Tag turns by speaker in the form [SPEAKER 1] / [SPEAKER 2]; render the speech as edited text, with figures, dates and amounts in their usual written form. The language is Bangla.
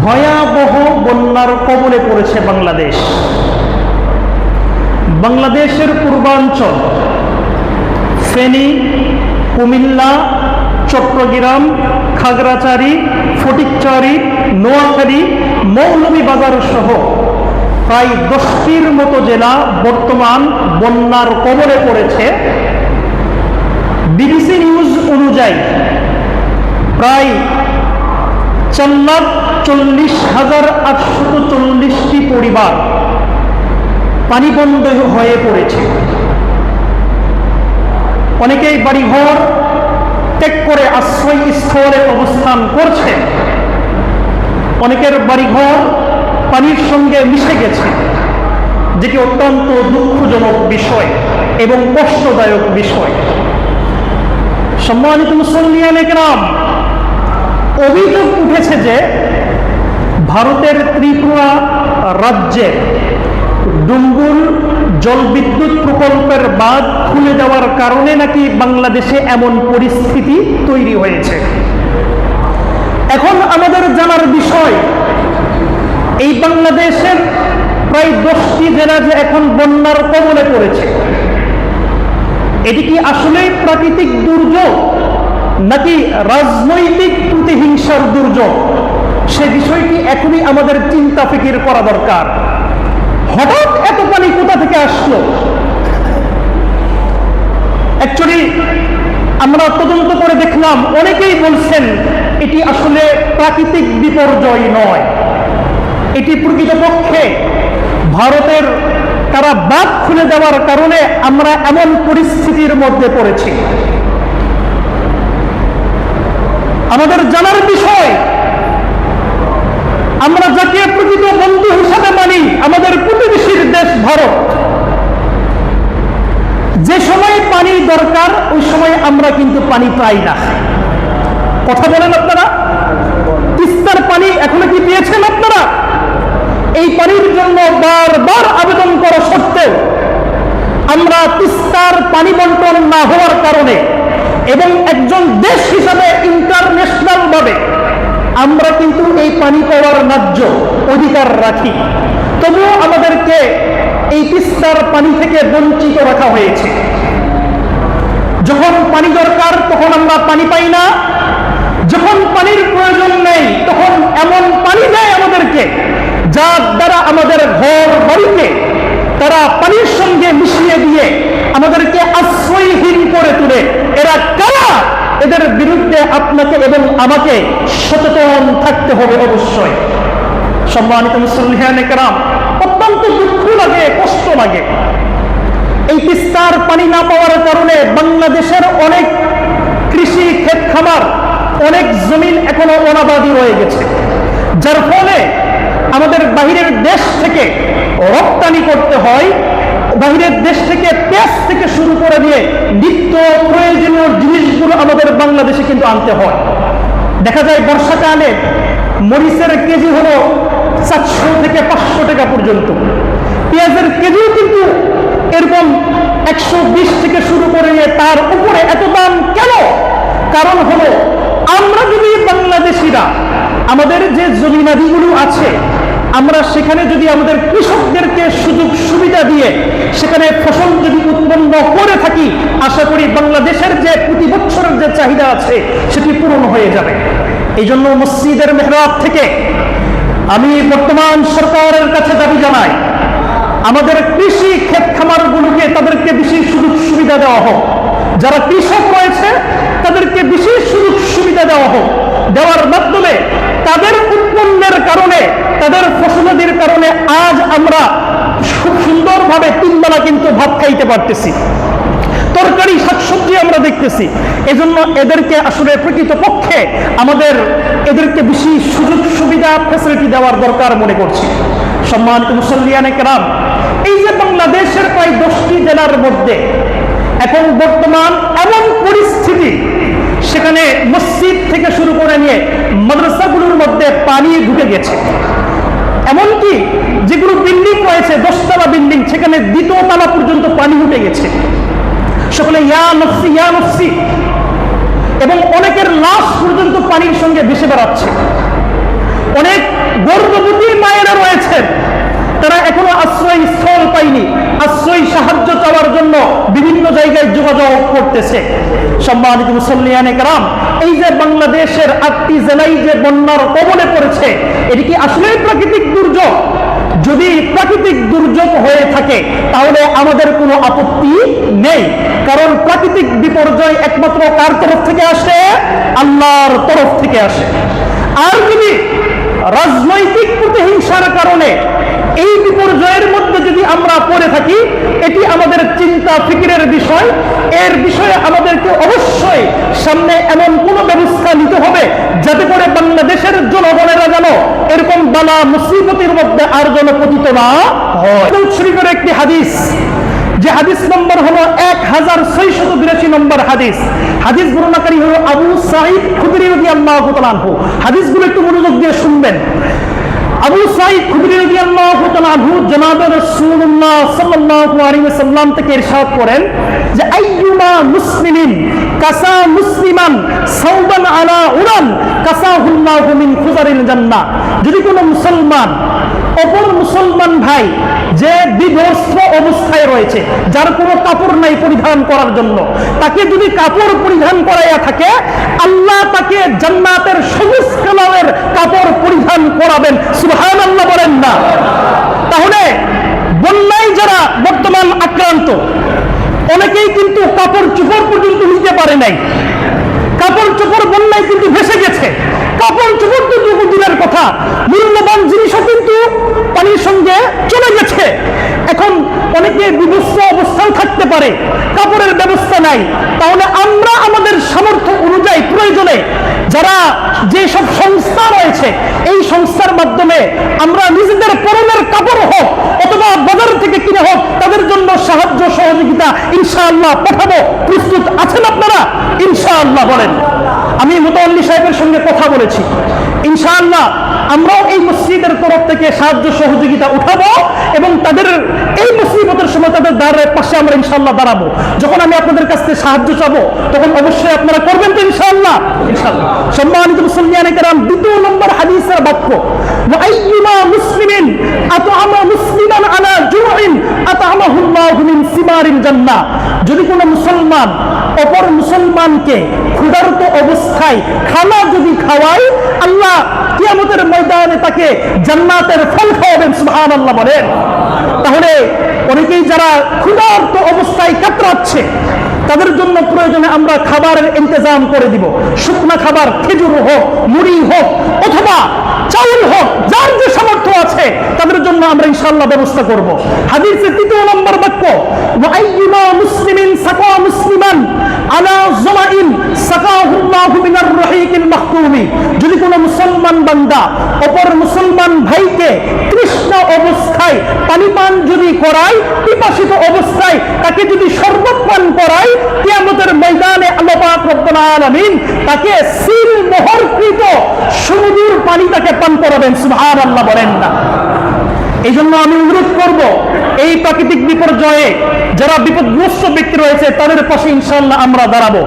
[SPEAKER 1] ভয়াবহ বন্যার কবলে পড়েছে বাংলাদেশ। বাংলাদেশের পূর্বাঞ্চল ফেনী, কুমিল্লা, চট্টগ্রাম, খাগড়াছড়ি, ফটিকছড়ি, নোয়াখালী, মৌলভীবাজার সহ প্রায় 10টির মতো জেলা বর্তমান বন্যার কবলে পড়েছে। বিবিসি নিউজ অনুযায়ী প্রায় 4,40,840টি পরিবার পানিবন্ধ হয়ে পড়েছে। অনেকেই বাড়িঘর ত্যাগ করে আশ্রয়স্থলে অবস্থান করছে, অনেকের বাড়িঘর পানির সঙ্গে মিশে গেছে, যেটি অত্যন্ত দুঃখজনক বিষয় এবং কষ্টদায়ক বিষয়। সম্মানিত মুসল্লিয়ানে কেরাম, অভিযোগ উঠেছে যে ভারতের ত্রিপুরা রাজ্যে ডুম্বুল জলবিদ্যুৎ প্রকল্পের বাঁধ খুলে দেওয়ার কারণে নাকি বাংলাদেশে এমন পরিস্থিতি তৈরি হয়েছে। এখন আমাদের জানার বিষয়, এই বাংলাদেশের প্রায় 10টি জেলা যে এখন বন্যার কবলে পড়েছে, এটি কি আসলেই প্রাকৃতিক দুর্যোগ নাকি রাজনৈতিক প্রতিহিংসার দুর্যোগ? সে বিষয়টি এখনই আমাদের চিন্তা ফিকির করা দরকার। হঠাৎ এত পানি কোথা থেকে আসলো? অ্যাকচুয়ালি আমরা তদন্ত করে দেখলাম, অনেকেই বলছেন এটি আসলে প্রাকৃতিক বিপর্যয় নয়, এটি প্রকৃতপক্ষে ভারতের তারা বাঁধ খুলে দেওয়ার কারণে আমরা এমন পরিস্থিতির মধ্যে পড়েছি। আমাদের জানার বিষয়, আমরা যাকে প্রকৃত বন্ধু হিসাবে মানি, আমাদের প্রতিবেশীর দেশ ভারত, যে সময় পানি দরকার ওই সময় আমরা কিন্তু পানি পাই না। কথা বলেন আপনারা? তিস্তার পানি এখনো কি পেয়েছেন আপনারা? এই পানির জন্য বারবার আবেদন করা সত্ত্বেও আমরা তিস্তার পানি বন্টন না হওয়ার কারণে এবং একজন দেশ হিসাবে ইন্টারন্যাশনাল ভাবে আমরা কিন্তু এই পানি পাওয়ার ন্যায্য অধিকার রাখি, তবুও আমাদেরকে এই তিস্তার পানি থেকে বঞ্চিত রাখা হয়েছে। যখন পানি দরকার তখন আমরা পানি পাই না, যখন পানির প্রয়োজন নেই তখন এমন পানি দেয় আমাদেরকে যার দ্বারা আমাদের ঘর বাড়িতে তারা পানির সঙ্গে মিশিয়ে দিয়ে আমাদেরকে আশ্রয়হীন করে তোলে। এরা কারা? এদের বিরুদ্ধে আপনাকে এবং আমাকে সচেতন থাকতে হবে অবশ্যই। সম্মানিত মুসল্লিয়ানে কেরাম, অত্যন্ত দুঃখ লাগে, কষ্ট লাগে। এই তিস্তার পানি না পাওয়ার কারণে বাংলাদেশের অনেক কৃষি ক্ষেত খামার, অনেক জমিন এখনো অনাবাদি রয়ে গেছে, যার ফলে আমাদের বাহিরের দেশ থেকে রপ্তানি করতে হয়। বাহিরের দেশ থেকে পেঁয়াজ থেকে শুরু করে দিয়ে নিত্য প্রয়োজনীয় জিনিসগুলো আমাদের বাংলাদেশে কিন্তু আনতে হয়। দেখা যায় বর্ষাকালে মরিচের কেজি হলো 400 থেকে 500 টাকা পর্যন্ত, পেঁয়াজের কেজিও কিন্তু এরকম 120 থেকে শুরু করে নিয়ে তার উপরে এত দাম কেন? কারণ হলো আমরা যদি বাংলাদেশিরা আমাদের যে জমিনাদিগুলো আছে, আমরা সেখানে যদি আমাদের কৃষকদেরকে সুযোগ সুবিধা দিয়ে সেখানে ফসল যদি উৎপন্ন করে থাকি, আশা করি বাংলাদেশের যে প্রতি বছরের যে চাহিদা আছে সেটি পূরণ হয়ে যাবে। এই জন্য মসজিদের মেহরাব থেকে আমি বর্তমান সরকারের কাছে দাবি জানাই, আমাদের কৃষি ক্ষেত খামারগুলোকে তাদেরকে বেশি সুযোগ সুবিধা দেওয়া হোক। যারা কৃষক রয়েছে তাদেরকে বেশি সুযোগ সুবিধা দেওয়া হোক। দেওয়ার মাধ্যমে তাদের উৎপন্নের কারণে, তাদের ফসলাদির কারণে আজ আমরা খুব সুন্দরভাবে 3 বেলা কিন্তু ভাত খাইতে পারতেছি, তরকারি শাকসবজি আমরা দেখতেছি। এজন্য এদেরকে আসলে প্রকৃতপক্ষে আমাদের এদেরকে বেশি সুযোগ সুবিধা ফ্যাসিলিটি দেওয়ার দরকার মনে করছি। সম্মানিত মুসল্লিয়ানে কেরাম, এই যে বাংলাদেশের প্রায় 10টি জেলার মধ্যে এখন বর্তমান এমন পরিস্থিতি, সেখানে মসজিদ থেকে শুরু করে নিয়ে মাদ্রাসাগুলোর মধ্যে পানি ঢুকে গেছে। এমনকি যেগুলো বিল্ডিং রয়েছে 10 তলা বিল্ডিং, সেখানে 2য় তলা পর্যন্ত পানি উঠে গেছে। সকলে ইয়া নফসি ইয়া নফসি, এবং অনেকের লাশ পর্যন্ত পানির সঙ্গে ভেসে বেড়াচ্ছে। অনেক গর্ভবতী মায়েরা রয়েছেন, তারা এখনো আশ্রয় স্থল পায়নি, আশ্রয় সাহায্য চাওয়ার জন্য বিভিন্ন জায়গায় যোগাযোগ করতেছে। সম্মানিত মুসল্লিয়ানে কেরাম, এই যে বাংলাদেশের 8টি জেলায় যে বন্যার কবলে পড়েছে, এটি কি আসলে প্রাকৃতিক দুর্যোগ? যদি প্রাকৃতিক দুর্যোগ হয়ে থাকে তাহলে আমাদের কোনো আপত্তি নেই, কারণ প্রাকৃতিক বিপর্যয় একমাত্র কার তরফ থেকে আসে? আল্লাহর তরফ থেকে আসে। আর যদি রাজনৈতিক প্রতিহিংসার কারণে এই বিপর্যয়ের মধ্যে যদি আমরা পড়ে থাকি, এটি আমাদের চিন্তা ফিকিরের বিষয়। এর বিষয়ে আমাদেরকে অবশ্যই সামনে এমন কোন ব্যবস্থা নিতে হবে যাতে করে বাংলাদেশের জনগণেরা যেন এরকম বালা মুসিবতের মধ্যে আর যেন পতিত না হয়। শরীফের একটি হাদিস, যে হাদিস নম্বর হলো 1682 নম্বর হাদিস। হাদিস বর্ণনাকারী হলো আবু সাঈদ খুদরি রাদিয়াল্লাহু তাআলা আনহু। হাদিসগুলো একটু মনোযোগ দিয়ে শুনবেন। আবু সাঈদ খুদরি রাদিয়াল্লাহু তাআলা আনহু জনাবে রাসূলুল্লাহ সাল্লাল্লাহু আলাইহি ওয়াসাল্লাম থেকে ইরশাদ করেন যে আইয়ুমা মুসলিমিন কাসা মুসলিমান সাওবান আলা উরান কাসাহুল্লাহু মিন খুজারিল জান্নাহ। যদি কোনো মুসলমান অপর মুসলমান ভাই যে বিবস্ত্র অবস্থায় রয়েছে, যার কোনো কাপড় নাই পরিধান করার জন্য, তাকে যদি কাপড় পরিধান করাইয়া থাকে, আল্লাহ তাকে জান্নাতের সবুজ কালারের কাপড় পরিধান করাবেন। সুবহানাল্লাহ বলেন না? তাহলে বন্যায় যারা বর্তমান আক্রান্ত, অনেকেই কিন্তু কাপড় চোপড় পর্যন্ত নিতে পারে নাই, কাপড় চোপড় বন্যায় কিন্তু ভেসে গেছে। কাপড় চোপড় তো দূরের কথা, মূল্যবান জিনিসও কিন্তু পানির সঙ্গে চলে গেছে। এখন অনেকে বিভৎস অবস্থায় থাকতে পারে, কাপড়ের ব্যবস্থা নাই। তাহলে আমরা আমাদের সামর্থ্য অনুযায়ী প্রয়োজনে যারা যেসব সংস্থা রয়েছে, এই সংস্থার মাধ্যমে আমরা নিজেদের পরনের কাপড় হোক অথবা বাজার থেকে কিনে হোক, তাদের জন্য সাহায্য সহযোগিতা ইনশাআল্লাহ পাঠাবো। প্রস্তুত আছেন আপনারা? ইনশাআল্লাহ বলেন। আমি মুতাওয়াল্লি সাহেবের সঙ্গে কথা বলেছি, ইনশাআল্লাহ আমরাও এই মসজিদের তরফ থেকে সাহায্য সহযোগিতা উঠাবো এবং তাদের এই মুসিবতের সময় তাদের দ্বারের পাশে আমরা ইনশাআল্লাহ দাঁড়াবো। যখন আমি আপনাদের কাছ থেকে সাহায্য চাবো, তখন অবশ্যই আপনারা করবেন তো ইনশাআল্লাহ? ইনশাআল্লাহ। সম্মানিত মুসলিয়ানে কেরাম, 2 নম্বর হাদিসের বাক্য, ওয়া আইয়ুমা মুসলিমিন আতআমা মুসলিমান আলা জুউইন আতআমাহুল্লাহু মিন সিমারিল জান্নাহ। যদি কোনো মুসলমান অপর মুসলমানকে ক্ষুধার্ত অবস্থায় খানা যদি খাওয়ায়, আল্লাহ কিয়ামতের ময়দানে তাকে জান্নাতের ফল খাওয়াবেন। সুবহানাল্লাহ বলেন। তাহলে অনেকেই যারা ক্ষুধার্ত অবস্থায় কাতরাচ্ছে, তাদের জন্য প্রয়োজনে আমরা খাবারের ইন্তজাম করে দিব। শুকনা খাবার, খেজুর হোক, মুড়ি হোক অথবা চাউল হোক, যার যে সামর্থ্য আছে তাদের জন্য আমরা ইনশাআল্লাহ ব্যবস্থা করব। হাদিসের 3 নম্বর বাক্য, ওয়া আইয়ুমা মুসলিমিন সাকা মুসলিমান আলা যামাইন সাকাহুল্লাহু মিনার রাহিকিল মাখতুমি। যদি কোনো মুসলমান বান্দা অপর মুসলমান ভাইকে তৃষ্ণা অবস্থায় পানি পান যদি করায়, পিপাসিত অবস্থায় তাকে যদি শরবত পান করায়, কিয়ামতের ময়দানে আল্লাহ পাক রব্বুল আলামিন তাকে সিল মোহরকৃত সমুদ্রের পানি তাকে পান করাবেন। সুবহানাল্লাহ বলেন না? এই জন্য আমি অনুরোধ করব, এই প্রাকৃতিক বিপর্যয়ে যারা বিপদগ্রস্ত ব্যক্তি রয়েছে তাদের পাশে ইনশাআল্লাহ আমরা দাঁড়াবো।